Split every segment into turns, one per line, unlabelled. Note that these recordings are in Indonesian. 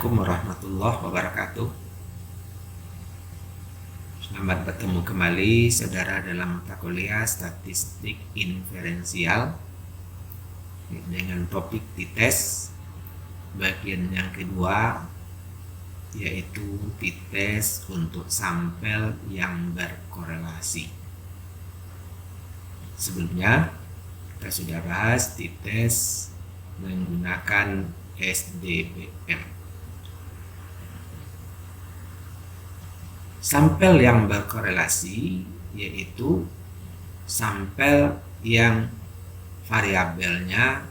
Assalamualaikum warahmatullahi wabarakatuh. Selamat bertemu kembali saudara dalam mata kuliah statistik inferensial dengan topik TITES bagian yang kedua, yaitu TITES untuk sampel yang berkorelasi. Sebelumnya kita sudah bahas TITES menggunakan SDBM. Sampel yang berkorelasi yaitu sampel yang variabelnya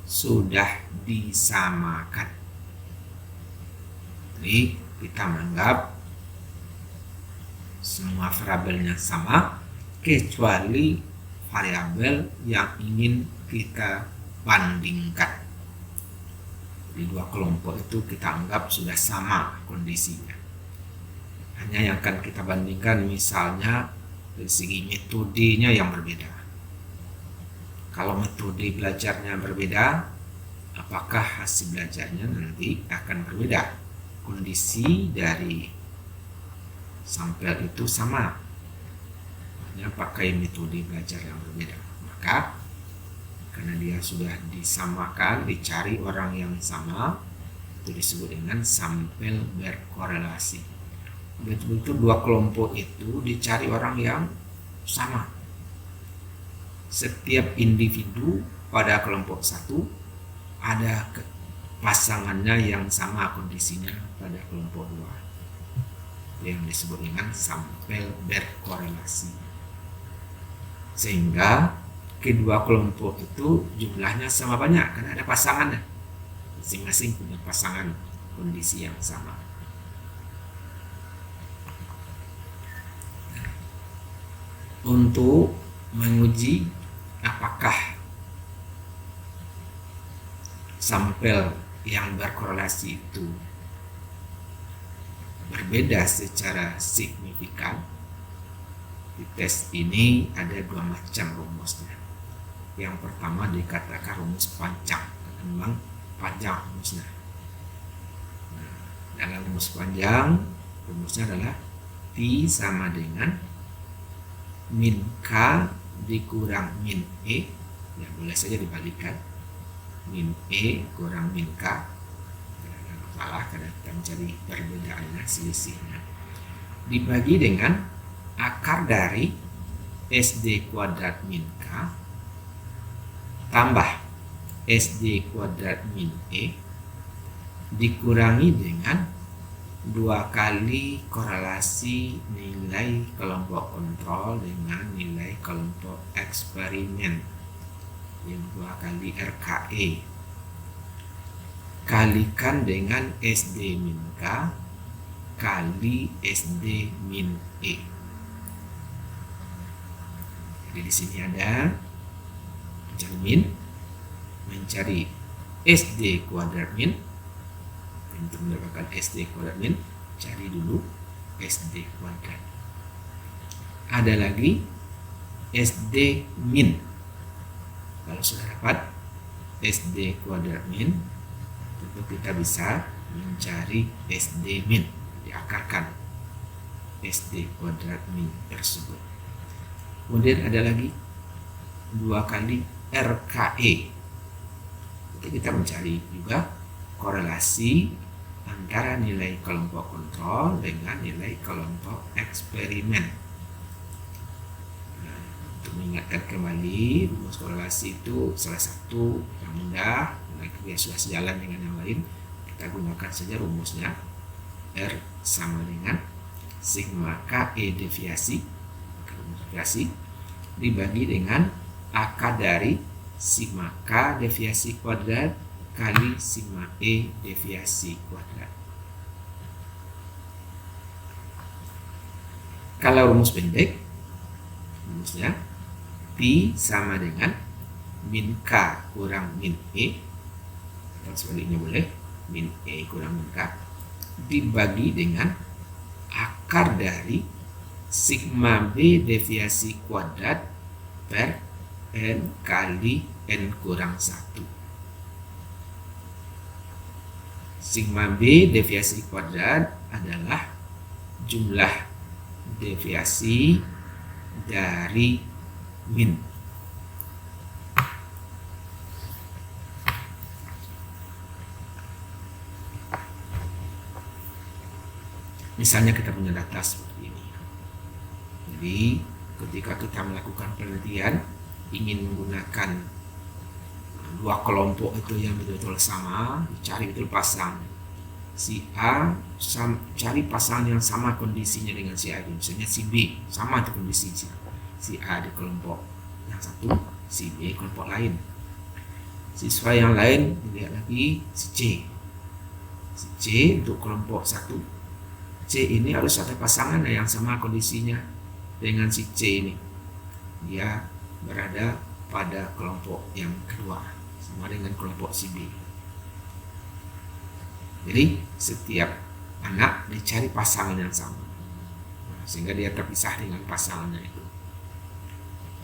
sudah disamakan. Jadi kita menganggap semua variabelnya sama kecuali variabel yang ingin kita bandingkan. Di dua kelompok itu kita anggap sudah sama kondisinya. Hanya yang akan kita bandingkan misalnya dari segi metodenya yang berbeda. Kalau metode belajarnya berbeda, apakah hasil belajarnya nanti akan berbeda? Kondisi dari sampel itu sama, hanya pakai metode belajar yang berbeda. Maka karena dia sudah disamakan, dicari orang yang sama, itu disebut dengan sampel berkorelasi. Betul-betul dua kelompok itu dicari orang yang sama. Setiap individu pada kelompok satu ada pasangannya yang sama kondisinya pada kelompok dua, yang disebut dengan sampel berkorelasi. Sehingga kedua kelompok itu jumlahnya sama banyak karena ada pasangannya, masing-masing punya pasangan kondisi yang sama. Untuk menguji apakah sampel yang berkorelasi itu berbeda secara signifikan, di tes ini ada dua macam rumusnya. Yang pertama dikatakan rumus panjang, karena memang panjang rumusnya. Dalam rumus panjang, rumusnya adalah T sama dengan min K dikurang min E, ya boleh saja dibalikan, min E kurang min K, tidak ada masalah karena kita mencari perbedaannya, selisihnya, dibagi dengan akar dari SD kuadrat min K tambah SD kuadrat min E dikurangi dengan 2 kali korelasi nilai kelompok kontrol dengan nilai kelompok eksperimen, yang 2 kali RKE, kalikan dengan SD min K kali SD min E. Jadi di sini ada mencari min, mencari SD kuadrat min. Untuk mendapatkan SD kuadrat min, cari dulu SD kuadrat. Ada lagi SD min. Kalau sudah dapat SD kuadrat min, tentu kita bisa mencari SD min, diakarkan SD kuadrat min tersebut. Kemudian ada lagi 2 kali RKE. Jadi kita mencari juga korelasi antara nilai kelompok kontrol dengan nilai kelompok eksperimen. Nah, untuk mengingatkan kembali, rumus korelasi itu salah satu yang mudah, nah, sudah sejalan dengan yang lain, kita gunakan saja rumusnya. R sama dengan sigma KE deviasi, rumus deviasi dibagi dengan akar dari sigma K deviasi kuadrat kali sigma E deviasi kuadrat. Kalau rumus pendek, rumusnya P sama dengan min K kurang min E, dan sebaliknya boleh, min E kurang min K, dibagi dengan akar dari sigma B deviasi kuadrat per N kali N kurang 1. Sigma B deviasi kuadrat adalah jumlah deviasi dari min. Misalnya kita punya data seperti ini. Jadi ketika kita melakukan penelitian ingin menggunakan dua kelompok itu yang betul-betul sama, dicari betul pasang. Si A cari pasangan yang sama kondisinya dengan si A, misalnya si B sama itu kondisinya. Si A di kelompok yang satu, si B kelompok lain. Siswa yang lain dilihat lagi si C. Si C untuk kelompok satu. C ini harus ada pasangan yang sama kondisinya dengan si C ini. Dia berada pada kelompok yang kedua, sama dengan kelompok si B. Jadi setiap anak dicari pasangan yang sama, sehingga dia terpisah dengan pasangannya itu.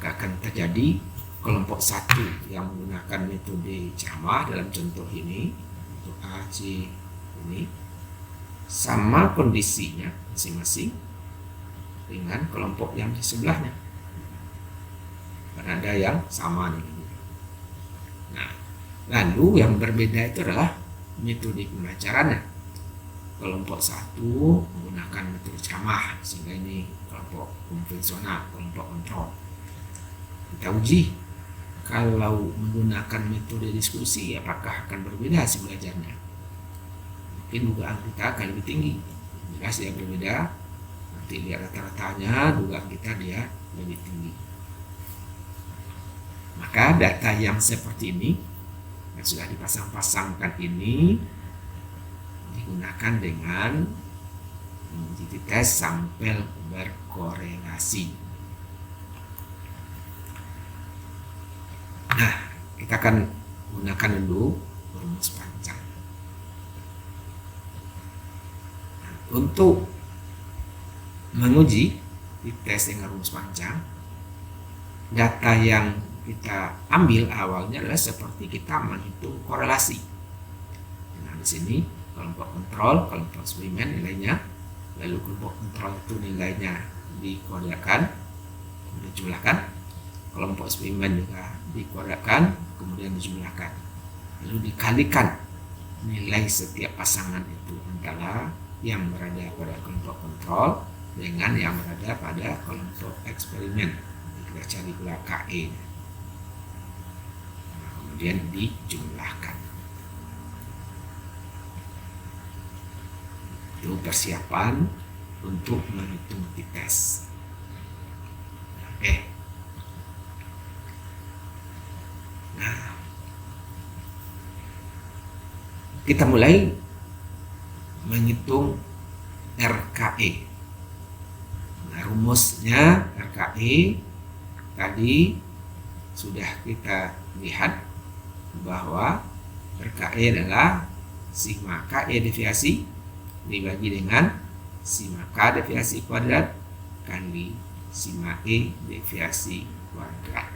Gak akan terjadi kelompok satu yang menggunakan metode jamah dalam contoh ini untuk A, C ini sama kondisinya masing-masing dengan kelompok yang di sebelahnya. Ada yang sama nih. Nah, lalu yang berbeda itu adalah metode pembelajarannya. Kelompok satu menggunakan metode jamah, sehingga ini kelompok konvensional, kelompok kontrol. Kita uji kalau menggunakan metode diskusi, apakah akan berbeda hasil belajarnya? Mungkin dugaan kita akan lebih tinggi. Jelas dia berbeda. Nanti lihat rata-ratanya, dugaan kita dia lebih tinggi. Maka data yang seperti ini yang sudah dipasang-pasangkan ini digunakan dengan menjadi tes sampel berkorelasi. Nah, kita akan gunakan dulu rumus panjang. Nah, untuk menguji di tes dengan rumus panjang, data yang kita ambil awalnya adalah seperti kita menghitung korelasi. Nah, di sini kelompok kontrol, kelompok eksperimen nilainya, lalu kelompok kontrol itu nilainya dikodakan, kemudian dijumlahkan, kelompok eksperimen juga dikodakan, kemudian dijumlahkan, lalu dikalikan nilai setiap pasangan itu antara yang berada pada kelompok kontrol dengan yang berada pada kelompok eksperimen. Kita cari pula KE. Kemudian dijumlahkan. Itu persiapan untuk menghitung t-test. Oke. Nah, kita mulai menghitung RKE. Nah, rumusnya RKE tadi sudah kita lihat bahwa RKE adalah sigma KE deviasi dibagi dengan sigma K deviasi kuadrat kali sigma E deviasi kuadrat.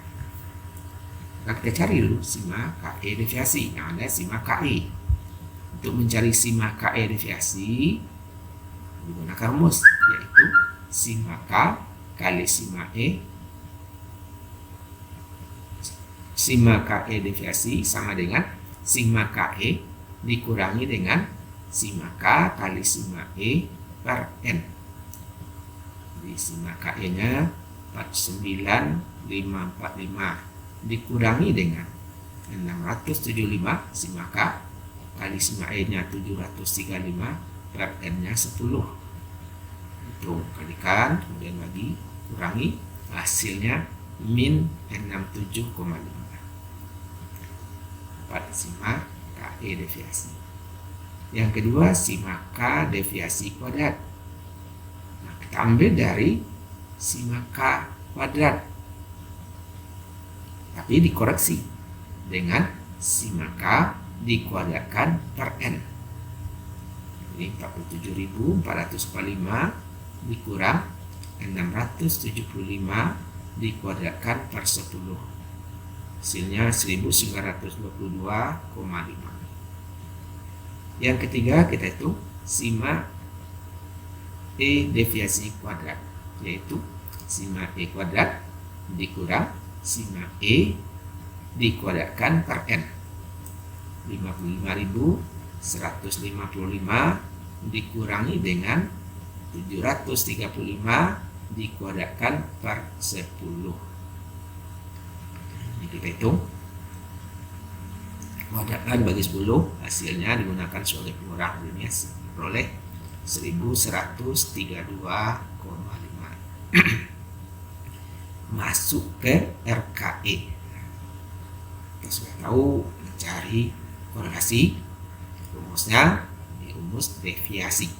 Maka kita cari dulu sigma KE deviasi yang ada sigma KE. Untuk mencari sigma KE deviasi menggunakan rumus yaitu sigma K kali sigma E. Sigma KE deviasi sama dengan sigma KE dikurangi dengan sigma K kali sigma E per N. Jadi sigma KE nya 49545 dikurangi dengan 675 sigma K kali sigma E nya 735 per N nya 10. Itu kalikan, kemudian lagi kurangi, hasilnya min 67,5. Sigma KE deviasi. Yang kedua sigma K deviasi kuadrat. Nah, kita ambil dari sigma K kuadrat, tapi dikoreksi dengan sigma K dikuadratkan per N. Ini 47.445 dikurang 675 dikuadratkan per 10. Hasilnya 1922,5. Yang ketiga kita hitung sima E deviasi kuadrat, yaitu sima E kuadrat dikurang sima E dikuadratkan per N. 55.155 dikurangi dengan 735 dikuadratkan per 10. Ini kita hitung. Kuadratkan bagi 10, hasilnya digunakan sebagai pengurang ini diperoleh 1132,5. Masuk ke RKE. Kita sudah tahu mencari korelasi, rumusnya di rumus deviasi.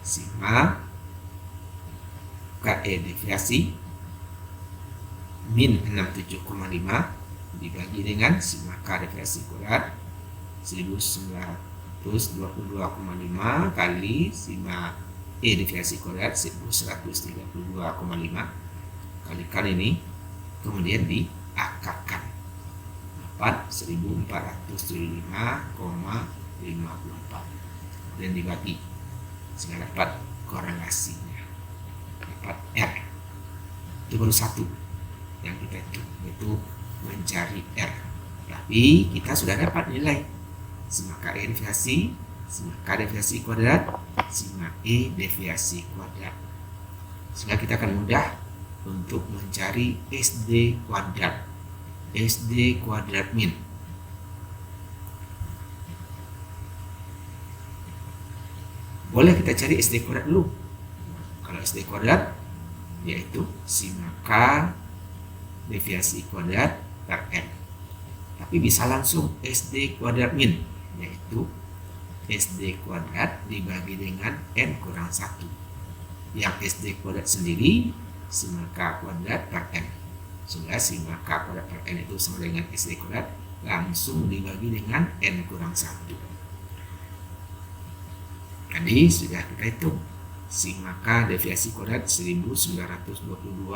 Sima KE deviasi min 67,5 dibagi dengan sima K deviasi kuadrat 1922,5 kali sima E deviasi kuadrat 1132,5 kalikan ini, kemudian diakarkan dapat 1475,54 dan dibagi sehingga dapat korelasinya, dapat R. Itu baru satu yang kita hitung, yaitu mencari R. Tapi kita sudah dapat nilai sima K E deviasi, sima K deviasi kuadrat, sima E deviasi kuadrat, sehingga kita akan mudah untuk mencari SD kuadrat, SD kuadrat min. Boleh kita cari SD kuadrat dulu. Kalau SD kuadrat yaitu sima K deviasi kuadrat per N. Tapi bisa langsung SD kuadrat min, yaitu SD kuadrat dibagi dengan N kurang 1. Yang SD kuadrat sendiri sima K kuadrat per N. Sehingga sima K kuadrat per N itu sama dengan SD kuadrat, langsung dibagi dengan N kurang 1. Tadi sudah kita hitung sima K deviasi kuadrat 1922,5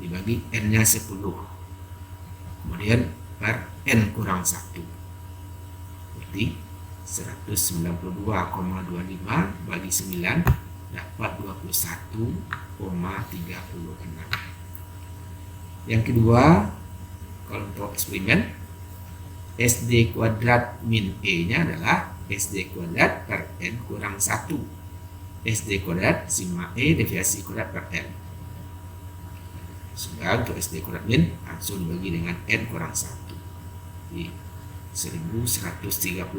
dibagi N nya 10, kemudian per N kurang 1, berarti 192,25 bagi 9 dapat 21,36. Yang kedua, kalau untuk eksperimen SD kuadrat min E nya adalah SD kuadrat per N kurang 1. SD kuadrat sima E deviasi kuadrat per N. Sehingga untuk SD kuadrat min langsung dibagi dengan N kurang 1. Jadi 1132,5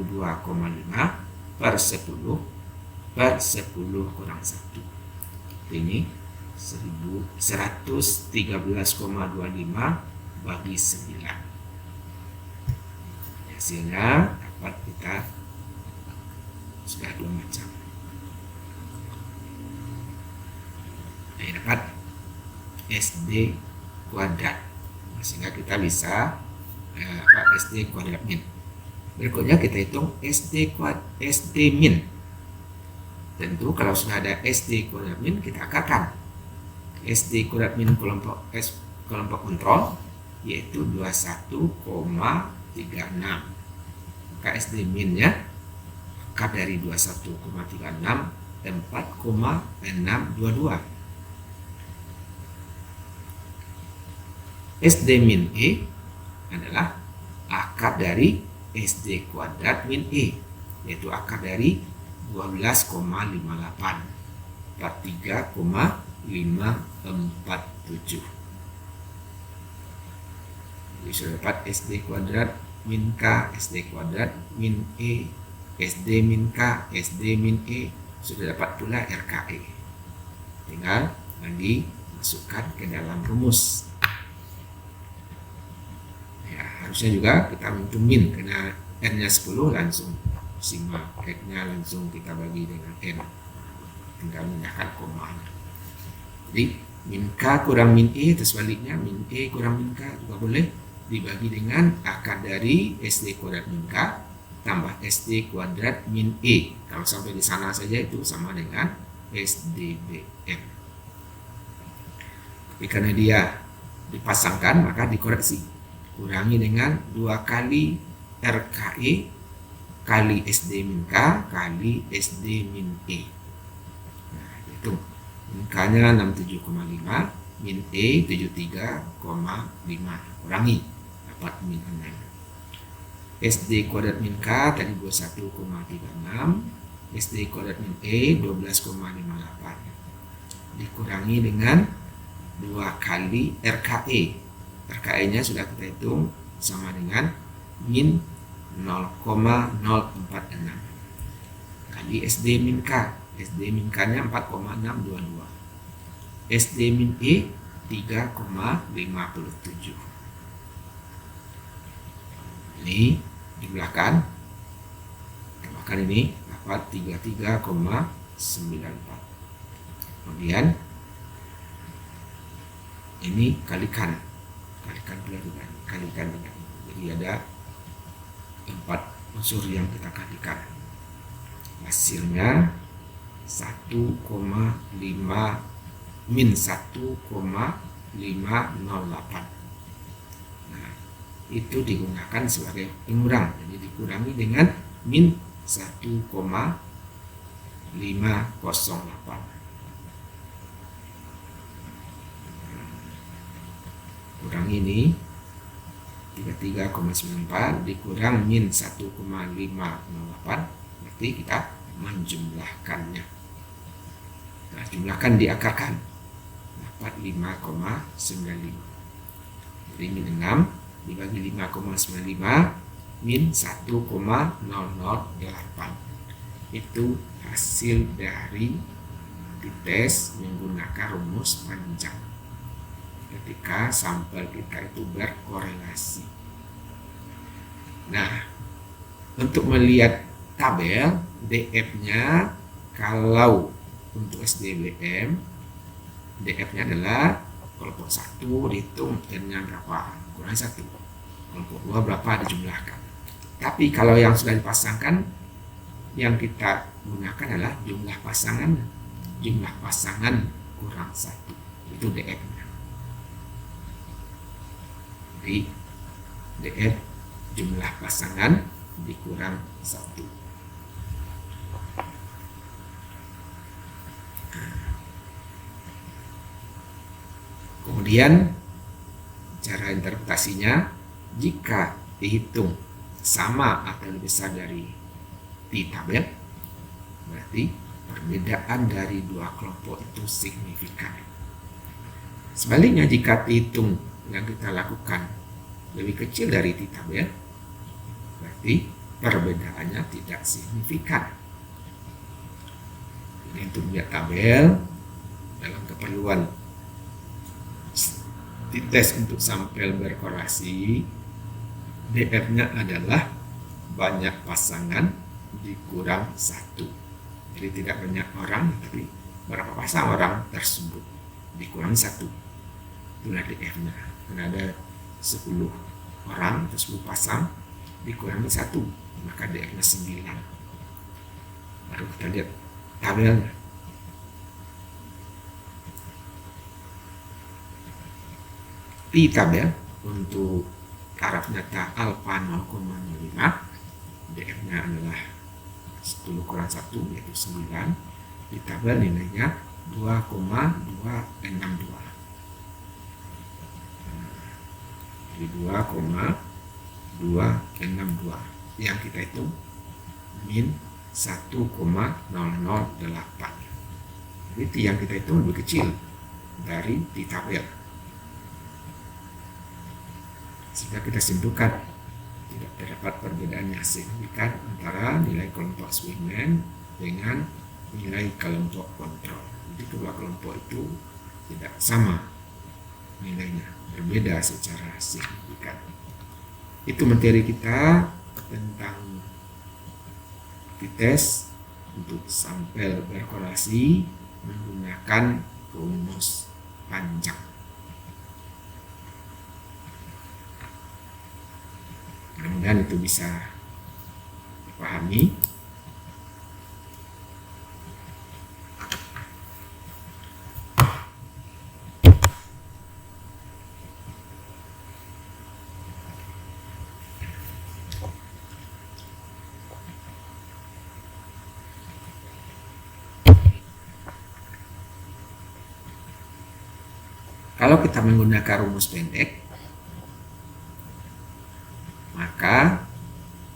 per 10 per 10 kurang 1. Ini 113,25 bagi 9. Hasilnya dapat kita sudah 2 macam. Nah, dapat SD kuadrat, sehingga kita bisa SD kuadrat min. Berikutnya kita hitung SD min. Tentu kalau sudah ada SD kuadrat min, kita akarkan. SD kuadrat min kelompok kontrol yaitu 21,36. Maka SD min nya akar dari 21,36 4,622. SD min E adalah akar dari SD kuadrat min E, yaitu akar dari 12,58 43,547. Jadi sudah dapat SD kuadrat min K, SD kuadrat min E, SD min K, SD min E, sudah dapat pula RKE. Tinggal lagi masukkan ke dalam rumus. Ya, harusnya juga kita menghitung min, karena N-nya 10 langsung sima X-nya langsung kita bagi dengan N. Tinggal menyatakan komanya. Jadi min K kurang min E, atau sebaliknya min E kurang min K juga boleh dibagi dengan akar dari SD kuadrat min K tambah SD kuadrat min E. Kalau sampai di sana saja itu sama dengan SDBM. Tapi karena dia dipasangkan maka dikoreksi. Kurangi dengan 2 kali RKE kali SD min K kali SD min E. Nah, itu min K-nya 67,5, min E 73,5, kurangi dapat min 6. SD kuadrat min K tadi 21,36, SD kuadrat min E 12,58, dikurangi dengan 2 kali RKE. RKE-nya sudah kita hitung sama dengan min 0,046 kali SD min K. SD min K-nya 4,622. SD min E 3,57. Ini di belakang tambahkan ini dapat 33,94. Kemudian ini kalikan dengan jadi ada 4 unsur yang kita kalikan, hasilnya 1,5 min 1,508. Nah, itu digunakan sebagai pengurang, jadi dikurangi dengan min 1,508. Kurang ini 33,94 dikurang min 1,508, berarti kita menjumlahkannya. Nah, jumlahkan diakarkan dapat 5,95. Jadi min 6 dibagi 5,95 min 1,008. Itu hasil dari dites menggunakan rumus panjang ketika sampel kita itu berkorelasi. Nah, untuk melihat tabel DF-nya, kalau untuk SDBM DF-nya adalah kelompok 1 dihitung N-nya berapa, kurang 1, kelompok 2 berapa dijumlahkan. Tapi kalau yang sudah dipasangkan, yang kita gunakan adalah jumlah pasangan kurang 1, itu DF-nya. Jadi DF jumlah pasangan dikurang 1. Kemudian cara interpretasinya, jika dihitung sama atau lebih besar dari di tabel, berarti perbedaan dari dua kelompok itu signifikan. Sebaliknya, jika dihitung yang kita lakukan lebih kecil dari di tabel, berarti perbedaannya tidak signifikan. Ini untuk melihat tabel dalam keperluan dites untuk sampel berkorelasi, DF-nya adalah banyak pasangan dikurang 1. Jadi tidak banyak orang, tapi berapa pasang orang tersebut dikurang 1. Itulah DF-nya. Karena ada 10 orang atau 10 pasang dikurangi 1, maka DF-nya 9. Baru kita lihat tabelnya. Di tabel untuk taraf nyata alfa 0,05, DF-nya adalah 10 kurang 1 yaitu 9. Di tabel nilainya 2,262. Jadi 2,262 yang kita hitung min 1,008. Jadi yang kita hitung lebih kecil dari di tabel. Sehingga kita simpulkan tidak terdapat perbedaan yang signifikan antara nilai kelompok swingman dengan nilai kelompok kontrol. Jadi kedua kelompok itu tidak sama nilainya, berbeda secara signifikan. Itu materi kita tentang dites untuk sampel berkorelasi menggunakan rumus panjang. Mudah-mudahan itu bisa dipahami. Kalau kita menggunakan rumus pendek, maka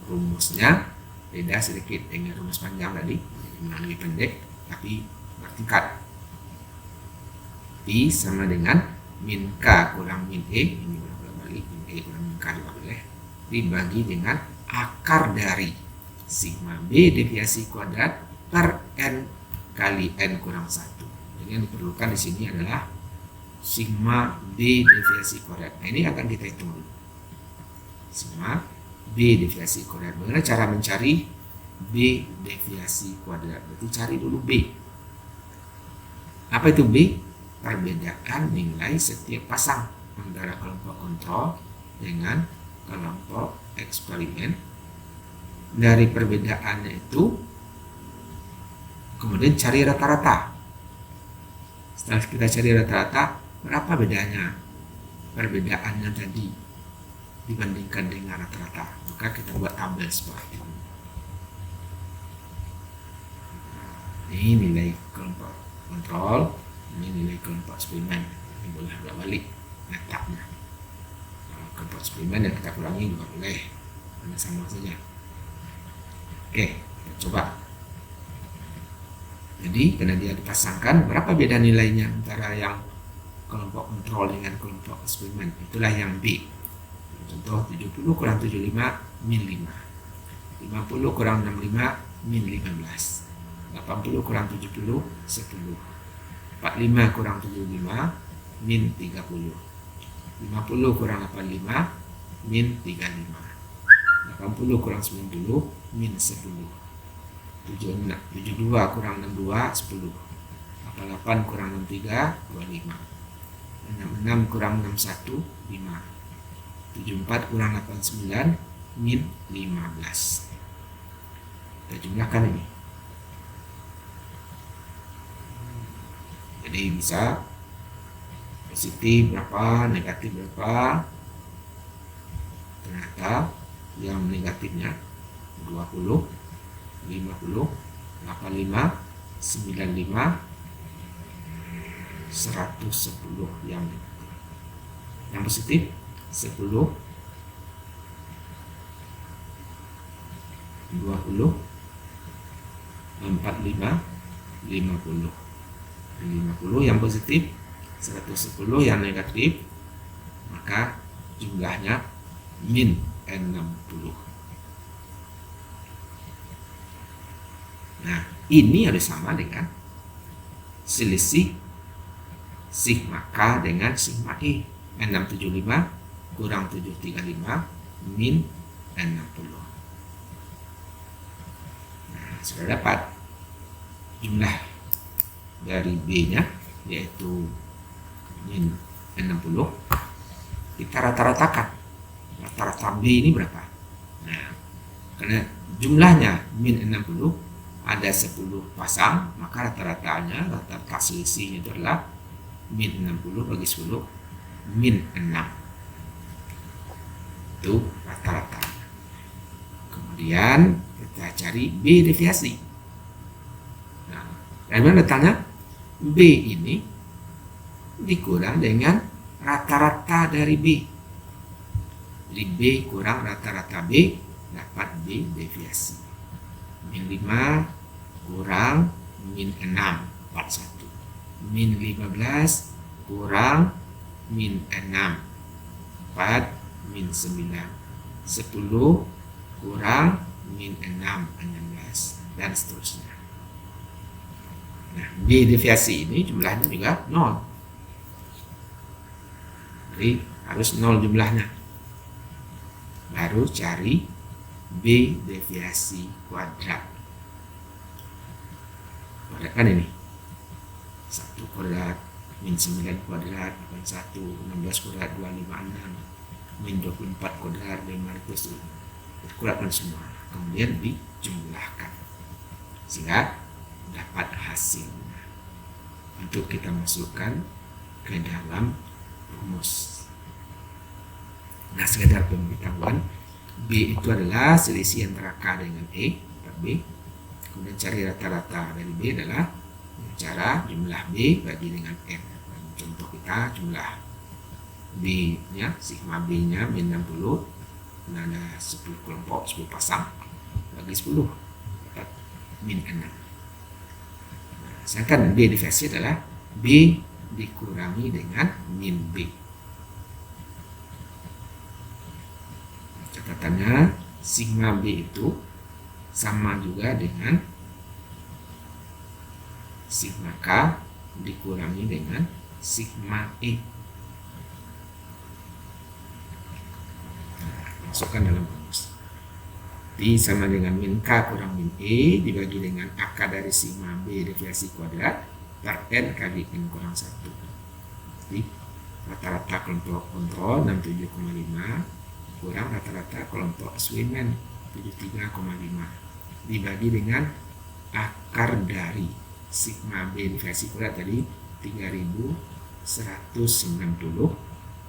rumusnya beda sedikit dengan rumus panjang tadi, yang lebih pendek tapi bertingkat. Pi sama dengan min K kurang min E, ini bolak-balik, min E kurang min K juga boleh, dibagi dengan akar dari sigma B deviasi kuadrat per N kali N kurang 1. Jadi yang diperlukan di sini adalah sigma B deviasi kuadrat. Nah, ini akan kita hitung dulu. Sigma B deviasi kuadrat. Bagaimana cara mencari B deviasi kuadrat? Berarti cari dulu B. Apa itu B? Perbedaan nilai setiap pasang antara kelompok kontrol dengan kelompok eksperimen. Dari perbedaannya itu kemudian cari rata-rata. Setelah kita cari rata-rata, berapa bedanya perbedaannya tadi dibandingkan dengan rata-rata, maka kita buat tabel seperti ini. Ini nilai kelompok kontrol, ini nilai kelompok eksperimen. Ini boleh balik letaknya. Kelompok eksperimen yang kita kurangi juga boleh, karena sama saja. Oke, kita coba. Jadi karena dia dipasangkan, berapa beda nilainya antara yang kelompok kontrol dengan kelompok eksperimen? Itulah yang B. Contoh 70 kurang 75 min 5, 50 kurang 65 min 15, 80 kurang 70 10, 45 kurang 75 min 30, 50 kurang 85 min 35, 80 kurang 90 min 10, 72 kurang 62 10, 88 kurang 63 25, 66 kurang 61 5, 74 kurang 89 min 15. Kita jumlahkan ini. Jadi bisa positif berapa, negatif berapa. Ternyata yang negatifnya 20, 50, 85, 95, 110 yang negatif. Yang positif 10, 20, 45, 50. 50 yang positif, 110 yang negatif, maka jumlahnya min 60. Nah, ini harus sama dengan selisih sigma K dengan sigma E. 675 kurang 735 min 60. Nah, sudah dapat jumlah dari B-nya, yaitu min 60. Kita rata-ratakan. Rata-rata B ini berapa? Nah, karena jumlahnya min 60, ada 10 pasang, maka rata-ratanya, rata-rata selisihnya itu adalah min 60 bagi 10 min 6. Itu rata-rata. Kemudian kita cari B deviasi. Nah, dari mana datangnya? B ini dikurang dengan rata-rata dari B. Jadi B kurang rata-rata B, dapat B deviasi. Min 5 kurang min 6, 41. Min 15 kurang min 6, 4, min 9. 10 kurang min 6, 16, dan seterusnya. Nah, B deviasi ini jumlahnya juga 0. Jadi harus 0 jumlahnya. Baru cari B deviasi kuadrat. Kuadrat kan ini. 1 kuadrat, min 9 kuadrat, 81, 16 kuadrat, 256, min 24 kuadrat, 500. Kuadratkan semua. Kemudian dijumlahkan. Sehingga dapat hasilnya. Untuk kita masukkan ke dalam rumus. Nah, sekedar pemberitahuan, B itu adalah selisih antara K dengan E, B. Kemudian cari rata-rata dari B adalah cara jumlah B bagi dengan N. Contoh kita rata jumlah B-nya, sigma B-nya min 60. Nah, ada 10 kelompok, 10 pasang, bagi 10 dapat min 6. Nah, sedangkan B diversi adalah B dikurangi dengan min B. Catatannya, sigma B itu sama juga dengan sigma K dikurangi dengan sigma E. Nah, masukkan dalam rumus. B sama dengan min K kurang min E dibagi dengan akar dari sigma B deviasi kuadrat per N kali N kurang 1. Jadi rata-rata kelompok kontrol 67,5 kurang rata-rata kelompok eksperimen 73,5 dibagi dengan akar dari sigma B deviasi kuadrat tadi 3190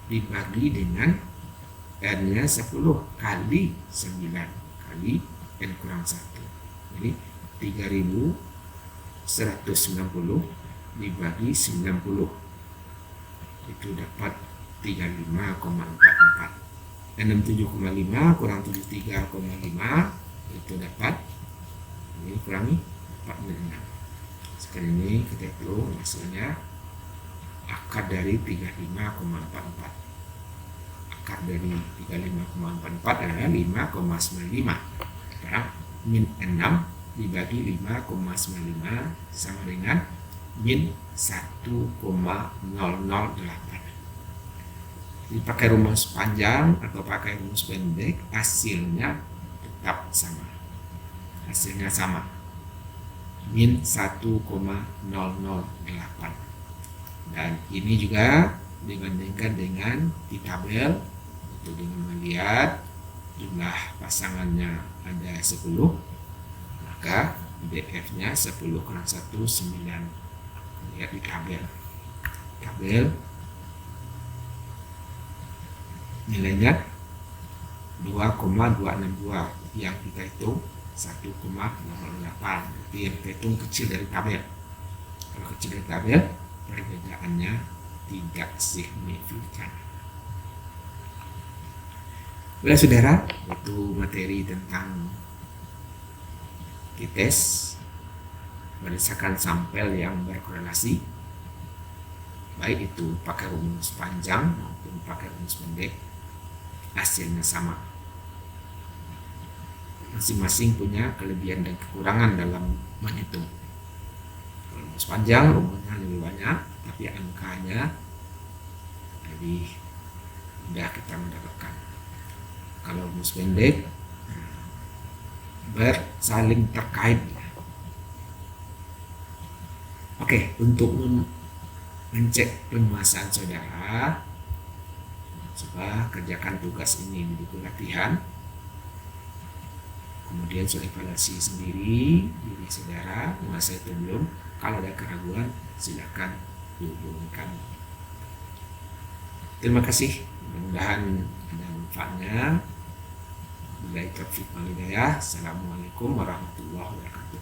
dibagi dengan N-nya 10 kali 9 kali N kurang 1. Jadi 3190 dibagi 90 itu dapat 35,44. 67,5 kurang 73,5 itu dapat, ini kurangi 46. Sekarang ini kita hitung hasilnya. Akar dari 35,44. Akar dari 35,44 adalah 5,95. Sekarang min 6 dibagi 5,95 sama dengan min 1,008. Jadi pakai rumus panjang atau pakai rumus pendek, hasilnya tetap sama. Hasilnya sama. Min 1,008. Dan ini juga dibandingkan dengan di tabel, itu dengan melihat jumlah pasangannya ada 10, maka DF-nya 10 kurang 1, 9. Lihat di tabel. Tabel nilainya 2,262, yang kita hitung 1,08. Jadi yang kita hitung kecil dari tabel. Kalau kecil dari tabel, perbedaannya tidak signifikan. Baiklah saudara, itu materi tentang t-test berdasarkan sampel yang berkorelasi, baik itu pakai rumus panjang maupun pakai rumus pendek, hasilnya sama. Masing-masing punya kelebihan dan kekurangan dalam menghitung. Kalau rumus panjang rumusnya lebih banyak, tapi angkanya lebih mudah kita mendapatkan. Kalau rumus pendek bersaling terkait. Oke, untuk mencek penguasaan saudara, coba kerjakan tugas ini di buku latihan. Kemudian saudara evaluasi sendiri diri saudara, menguasai atau belum. Kalau ada keraguan, silakan hubungi kami. Terima kasih, mudah-mudahan ada manfaatnya. Wabillahi taufiq wal hidayah. Assalamualaikum warahmatullahi wabarakatuh.